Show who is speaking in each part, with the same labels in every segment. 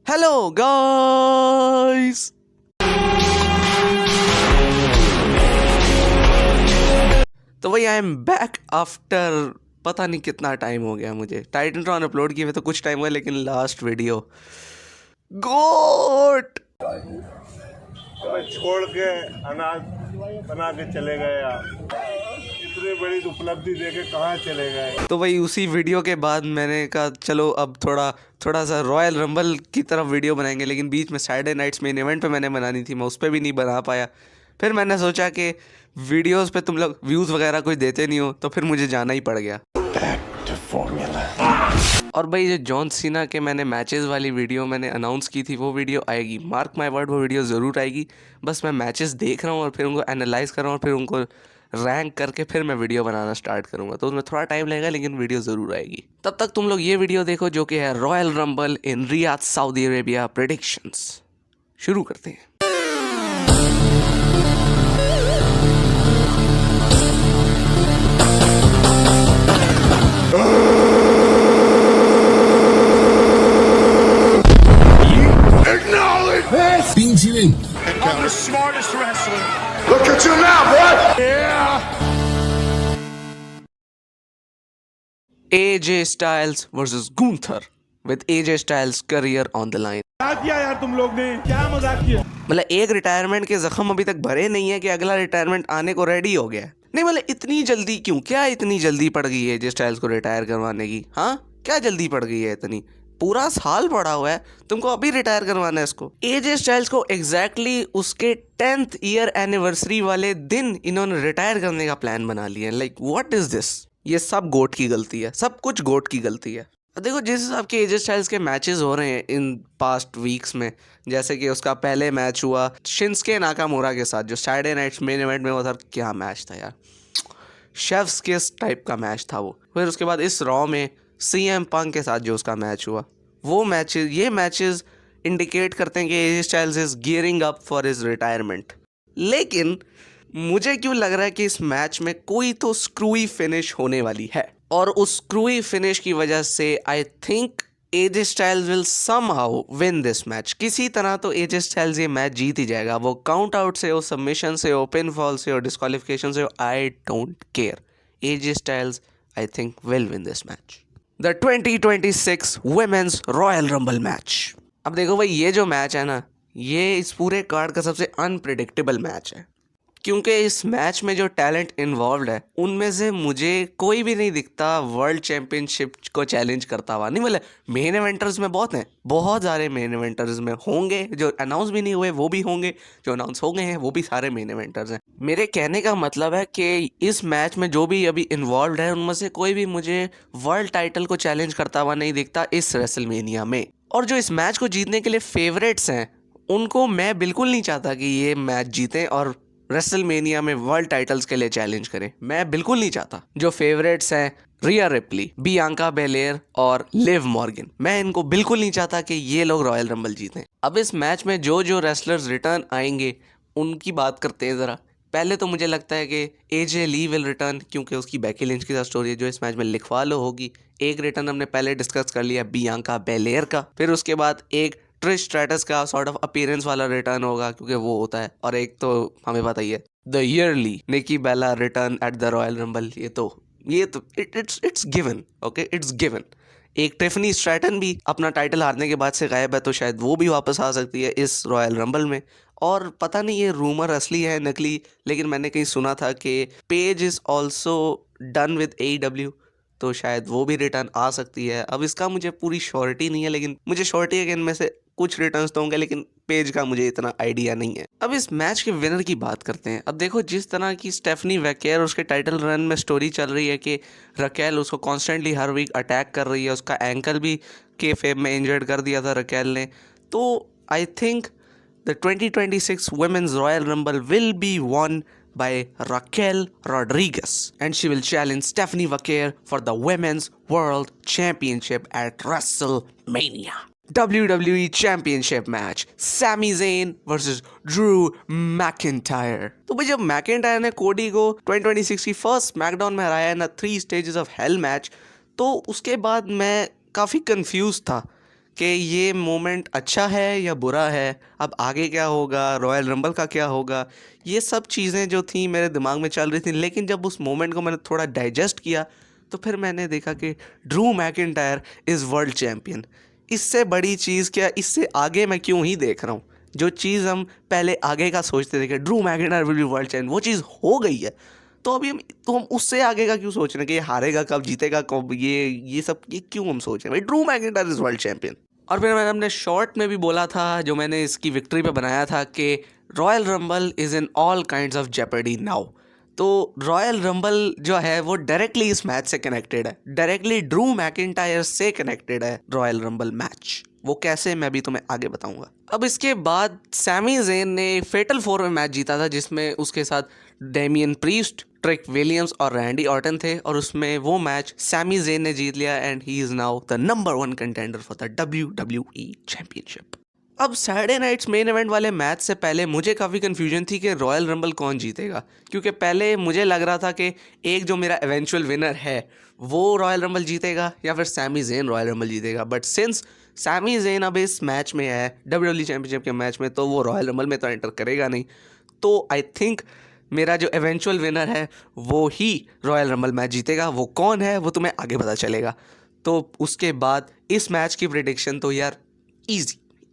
Speaker 1: Hello guys. तो भाई I am back after पता नहीं कितना टाइम हो गया। मुझे टाइटन अपलोड किए हुए तो कुछ टाइम हुआ, लेकिन लास्ट वीडियो गोट
Speaker 2: छोड़ के अनाज बना के चले गए आप। इतनी बड़ी उपलब्धि देके कहाँ चले गए।
Speaker 1: तो भाई उसी वीडियो के बाद मैंने कहा चलो अब थोड़ा सा रॉयल रंबल की तरफ वीडियो बनाएंगे, लेकिन बीच में सैटरडे नाइट्स में इवेंट पे मैंने बनानी थी, मैं उस पर भी नहीं बना पाया। फिर मैंने सोचा कि वीडियोस पे तुम लोग व्यूज़ वगैरह कोई देते नहीं हो, तो फिर मुझे जाना ही पड़ गया। और भाई जो जॉन सीना के मैंने मैचेस वाली वीडियो मैंने अनाउंस की थी, वो वीडियो आएगी, मार्क माय वर्ड, वो वीडियो ज़रूर आएगी। बस मैं मैचेस देख रहा हूँ और फिर उनको एनालाइज कर रहा हूँ और फिर उनको रैंक करके फिर मैं वीडियो बनाना स्टार्ट करूँगा, तो उसमें थोड़ा टाइम लगेगा लेकिन वीडियो ज़रूर आएगी। तब तक तुम लोग ये वीडियो देखो जो कि है रॉयल रंबल इन रियाद सऊदी अरेबिया प्रेडिक्शंस। शुरू करते हैं।
Speaker 2: I'm the smartest wrestler.
Speaker 3: Look at you now, boy!
Speaker 2: Yeah.
Speaker 1: AJ Styles versus Gunther with AJ Styles career on the line।
Speaker 2: क्या किया यार तुम लोग ने, क्या मजाक किया।
Speaker 1: मतलब एक रिटायरमेंट के जख्म अभी तक भरे नहीं है कि अगला रिटायरमेंट आने को रेडी हो गया है। नहीं मतलब इतनी जल्दी क्यों, क्या इतनी जल्दी पड़ गई है एजे स्टाइल्स को रिटायर करवाने की? हाँ क्या जल्दी पड़ गई है इतनी? पूरा साल पड़ा हुआ है, तुमको अभी रिटायर करवाना है इसको। एजे स्टाइल्स को एग्जैक्टली उसके 10th ईयर एनिवर्सरी वाले दिन इन्होंने रिटायर करने का प्लान बना लिया। Like what is this? ये सब गोट की गलती है, सब कुछ गोट की गलती है। देखो जिस हिसाब के एजे स्टाइल्स के मैचेस हो रहे हैं इन पास्ट वीक्स में, जैसे कि उसका पहले मैच हुआ शिंस्के नाकामोरा के साथ जो सैटरडे नाइट्स मेन इवेंट में हुआ था, क्या मैच था यार, शेफ्स किस टाइप का मैच था वो। फिर उसके बाद इस रॉ में सीएम पंक के साथ जो उसका मैच हुआ, वो मैचेस, ये मैचेस इंडिकेट करते हैं कि AJ Styles is gearing up for his retirement. लेकिन मुझे क्यों लग रहा है कि इस मैच में कोई तो स्क्रूई फिनिश होने वाली है, और उस स्क्रूई फिनिश की वजह से I think AJ Styles will somehow win this match. किसी तरह तो एजे स्टाइल्स ये मैच जीत ही जाएगा, वो काउंट आउट से हो, सबमिशन से हो, पिन फॉल से हो, डिस्क्वालिफिकेशन से हो, I don't care. AJ Styles I think will win this match. The 2026 women's Royal Rumble match. अब देखो भाई ये जो मैच है ना, ये इस पूरे कार्ड का सबसे अनप्रिडिक्टेबल मैच है, क्योंकि इस मैच में जो टैलेंट इन्वॉल्व है उनमें से मुझे कोई भी नहीं दिखता वर्ल्ड चैंपियनशिप को चैलेंज करता हुआ। नहीं मतलब मेन इवेंटर्स में बहुत हैं, बहुत सारे मेन इवेंटर्स में होंगे, जो अनाउंस भी नहीं हुए वो भी होंगे, जो अनाउंस हो गए हैं वो भी सारे मेन इवेंटर्स हैं। मेरे कहने का मतलब है कि इस मैच में जो भी अभी इन्वॉल्व है उनमें से कोई भी मुझे वर्ल्ड टाइटल को चैलेंज करता हुआ नहीं दिखता इस रेसलमेनिया में। और जो इस मैच को जीतने के लिए फेवरेट्स हैं उनको मैं बिल्कुल नहीं चाहता कि ये मैच जीतें और रेसलमेनिया में वर्ल्ड टाइटल्स के लिए चैलेंज करें, मैं बिल्कुल नहीं चाहता। जो फेवरेट्स हैं रिया रिप्ली, बियांका बेलेयर और लिव मॉर्गन, मैं इनको बिल्कुल नहीं चाहता कि ये लोग रॉयल रंबल जीतें। अब इस मैच में जो जो रेसलर्स रिटर्न आएंगे उनकी बात करते हैं ज़रा। पहले तो मुझे लगता है कि एजे ली विल रिटर्न, क्योंकि उसकी बैकी लिंच के साथ स्टोरी है जो इस मैच में लिखवा लो होगी। एक रिटर्न हमने पहले डिस्कस कर लिया बियांका बेलेयर का, फिर उसके बाद एक ट्रिश स्ट्रैटस का सॉर्ट ऑफ अपीयरेंस वाला रिटर्न होगा क्योंकि वो होता है, और एक तो हमें पता ही है the early Nikki Bella return at the Royal Rumble. ये तो it's given, okay it's given. एक टिफनी स्ट्रैटन भी अपना टाइटल हारने के बाद से गायब है, तो शायद वो भी वापस आ सकती है इस रॉयल रंबल में। और पता नहीं ये रूमर असली है नकली, लेकिन मैंने कहीं सुना था कि page is also done with AEW, तो शायद वो भी रिटर्न आ सकती है। अब इसका मुझे पूरी श्योरिटी नहीं है, लेकिन मुझे श्योरिटी है कि इनमें से कुछ रिटर्न्स तो होंगे, लेकिन पेज का मुझे इतना आइडिया नहीं है। अब इस मैच के विनर की बात करते हैं। अब देखो जिस तरह की स्टेफनी वैकेर उसके टाइटल रन में स्टोरी चल रही है कि रकेल उसको कॉन्स्टेंटली हर वीक अटैक कर रही है, उसका एंकल भी के फेब में इंजर्ड कर दिया था रकेल ने, तो I think the 2026 Women's Royal Rumble will be won by Raquel Rodriguez, and she will challenge Stephanie Vaquer for the Women's World Championship at WrestleMania. WWE Championship match, Sami Zayn versus Drew McIntyre। तो भाई जब McIntyre ने कोडी को 2026 की first SmackDown में हराया ना 3 Stages of Hell मैच, तो उसके बाद मैं काफ़ी कंफ्यूज था कि ये मोमेंट अच्छा है या बुरा है, अब आगे क्या होगा, रॉयल रंबल का क्या होगा, ये सब चीज़ें जो थी मेरे दिमाग में चल रही थी। लेकिन जब उस मोमेंट को मैंने थोड़ा डाइजेस्ट किया तो फिर मैंने देखा कि Drew McIntyre is world champion. इससे बड़ी चीज़ क्या, इससे आगे मैं क्यों ही देख रहा हूँ। जो चीज़ हम पहले आगे का सोचते थे कि Drew McIntyre will be world champion, वो चीज़ हो गई है। तो अभी हम उससे आगे का क्यों सोच रहे हैं कि ये हारेगा कब, जीतेगा कब, ये सब ये क्यों हम सोच रहे हैं। भाई Drew McIntyre is world champion. और फिर मैंने अपने शॉर्ट में भी बोला था, जो मैंने इसकी विक्ट्री पे बनाया था, कि royal rumble is in all kinds of Jeopardy now. तो रॉयल रंबल जो है वो डायरेक्टली इस मैच से कनेक्टेड है, डायरेक्टली ड्रू मैकिंटायर से कनेक्टेड है रॉयल रंबल मैच। वो कैसे, मैं भी तुम्हें आगे बताऊंगा। अब इसके बाद सैमी ज़ेन ने फेटल 4 में मैच जीता था, जिसमें उसके साथ डेमियन प्रीस्ट, ट्रिक विलियम्स और रैंडी ऑर्टन थे, और उसमें वो मैच सैमी ज़ेन ने जीत लिया and he is now the number 1 contender for the WWE championship. अब सैटरडे नाइट्स मेन इवेंट वाले मैच से पहले मुझे काफ़ी कन्फ्यूजन थी कि रॉयल रंबल कौन जीतेगा, क्योंकि पहले मुझे लग रहा था कि एक जो मेरा एवेंचुअल विनर है वो रॉयल रंबल जीतेगा या फिर सैमी ज़ेन रॉयल रंबल जीतेगा। बट सिंस सैमी ज़ेन अब इस मैच में है WWE चैम्पियनशिप के मैच में, तो वो रॉयल रंबल में तो एंटर करेगा नहीं। तो आई थिंक मेरा जो एवेंचुअल विनर है वो ही रॉयल रंबल मैच जीतेगा। वो कौन है वो तुम्हें आगे पता चलेगा। तो उसके बाद इस मैच की प्रेडिक्शन तो यार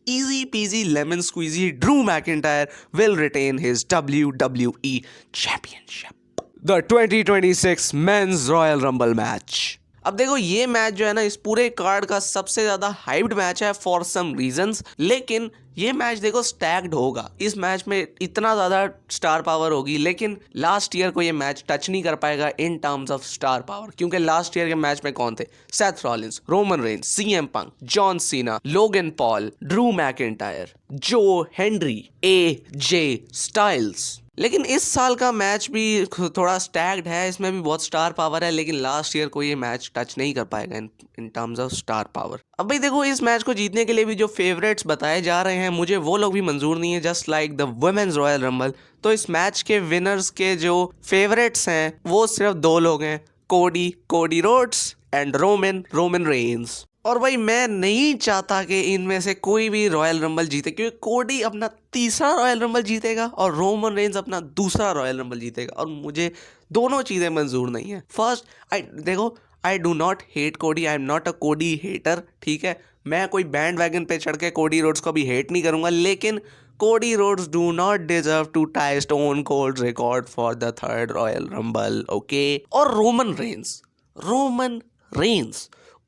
Speaker 1: easy peasy lemon squeezy, Drew McIntyre will retain his WWE Championship. The 2026 Men's Royal Rumble match. अब देखो ये मैच जो है ना, इस पूरे कार्ड का सबसे ज़्यादा हाइप्ड मैच है फॉर सम रीजंस। लेकिन ये मैच देखो स्टैक्ड होगा, इस मैच में इतना ज़्यादा स्टार पावर होगी, लेकिन लास्ट ईयर को ये मैच टच नहीं कर पाएगा in terms of star power, क्योंकि लास्ट ईयर के मैच में कौन थे? Seth Rollins, Roman Reigns, CM Punk, John Cena, Logan Paul, Drew McIntyre, Joe Henry, AJ Styles. लेकिन इस साल का मैच भी थोड़ा स्टैग्ड है, इसमें भी बहुत स्टार पावर है, लेकिन लास्ट ईयर को ये मैच टच नहीं कर पाएगा in terms of star power. अब भाई देखो, इस मैच को जीतने के लिए भी जो फेवरेट्स बताए जा रहे हैं, मुझे वो लोग भी मंजूर नहीं है, just like the women's Royal Rumble. तो इस मैच के विनर्स के जो फेवरेट्स हैं वो सिर्फ 2 लोग हैं, Cody Rhodes and Roman Reigns. और भाई मैं नहीं चाहता कि इनमें से कोई भी रॉयल रंबल जीते, क्योंकि कोडी अपना 3रा रॉयल रंबल जीतेगा और रोमन रेंस अपना 2रा रॉयल रंबल जीतेगा, और मुझे दोनों चीज़ें मंजूर नहीं है। First, I do not hate कोडी, आई एम नॉट अ कोडी हेटर, ठीक है। मैं कोई बैंड वैगन पे चढ़ के कोडी रोड्स को भी हेट नहीं करूँगा, लेकिन Cody Rhodes do not deserve to tie Stone Cold record for the 3rd Royal Rumble, okay. और रोमन रेंस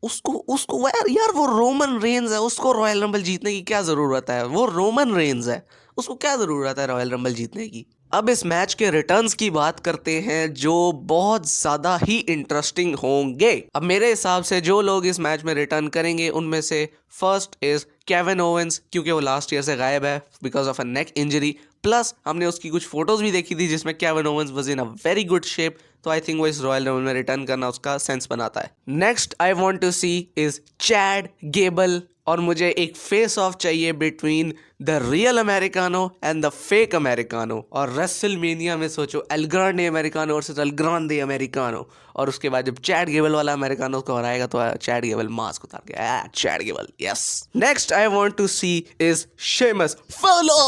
Speaker 1: उसको यार वो रोमन रेंस है, उसको रॉयल रंबल जीतने की क्या ज़रूरत है? वो रोमन रेंस है, उसको क्या ज़रूरत है रॉयल रंबल जीतने की? अब इस मैच के रिटर्न्स की बात करते हैं, जो बहुत ज़्यादा ही इंटरेस्टिंग होंगे। अब मेरे हिसाब से जो लोग इस मैच में रिटर्न करेंगे उनमें से फर्स्ट इज़ केविन ओवेंस, क्योंकि वो लास्ट ईयर से गायब है because of a neck injury. Plus हमने उसकी कुछ फोटोज़ भी देखी थी जिसमें Kevin Owens was in a very good shape, तो आई थिंक वो इस रॉयल रंबल में रिटर्न करना उसका सेंस बनाता है। Next I want to see is Chad Gable, और मुझे एक फेस ऑफ चाहिए between the real Americano and the fake Americano. और रेसलमेनिया में सोचो El Grande Americano versus El Grande Americano, और उसके बाद जब चैड गेबल वाला अमेरिकानो को हराएगा तो चैड गेबल मास्क उतार के Chad Gable, yes. Next I want to see is Sheamus follow,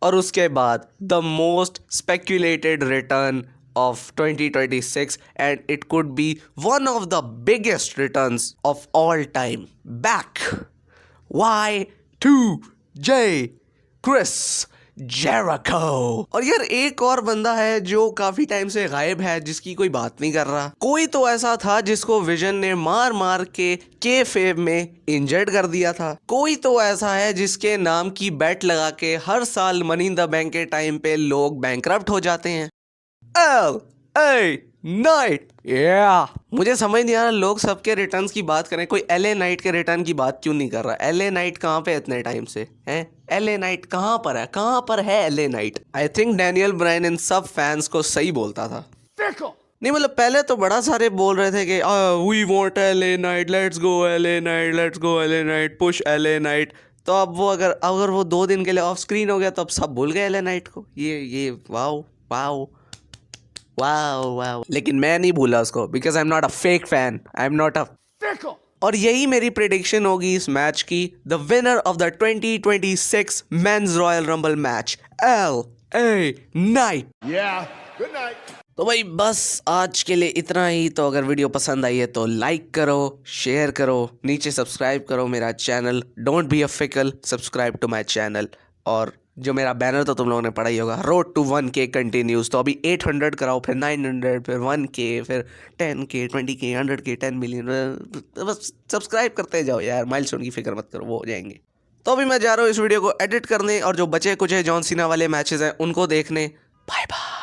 Speaker 1: और उसके बाद the most speculated return of 2026, and it could be one of the biggest returns of all time. Back, Y2J Chris Jericho। और यार एक और बंदा है जो काफी टाइम से गायब है, जिसकी कोई बात नहीं कर रहा। कोई तो ऐसा था जिसको विजन ने मार के फेव में इंजर्ड कर दिया था। कोई तो ऐसा है जिसके नाम की बेट लगा के हर साल मनी इन द बैंक के टाइम पे लोग बैंकरप्ट हो जाते हैं। LA नाइट, मुझे समझ नहीं आ रहा लोग सबके रिटर्न्स की बात करें, कोई LA नाइट के रिटर्न की बात क्यों नहीं कर रहा? LA नाइट कहाँ पे इतने टाइम से हैं? LA नाइट कहाँ पर है LA Knight? I think Daniel Bryan इन सब फैंस को सही बोलता था। नहीं मतलब पहले तो बड़ा सारे बोल रहे थे कि we want LA Knight, let's go LA Knight, let's go LA Knight, push LA Knight. तो अब वो अगर वो 2 दिन के लिए ऑफ स्क्रीन हो गया तो अब सब भूल गए LA नाइट को। ये वाओ। लेकिन मैं नहीं भूला उसको, because I am not a fake fan, I am not a और यही मेरी प्रेडिक्शन होगी इस मैच की, the winner of the 2026 men's Royal Rumble match, LA Knight।
Speaker 3: Yeah. Good night.
Speaker 1: तो भाई बस आज के लिए इतना ही। तो अगर वीडियो पसंद आई है तो लाइक करो, शेयर करो, नीचे सब्सक्राइब करो मेरा channel, don't be a fickle, subscribe to my channel. और जो मेरा बैनर तो तुम लोगों ने पढ़ा ही होगा, रोड टू 1K कंटिन्यूज। तो अभी 800 कराओ, फिर 900, फिर 1K, फिर 10K, 20K, 100K, 10 मिलियन। बस सब्सक्राइब करते जाओ यार, माइलस्टोन की फिक्र मत करो, वो हो जाएंगे। तो अभी मैं जा रहा हूँ इस वीडियो को एडिट करने, और जो बचे कुछ जॉन सीना वाले मैचेस हैं उनको देखने। Bye bye.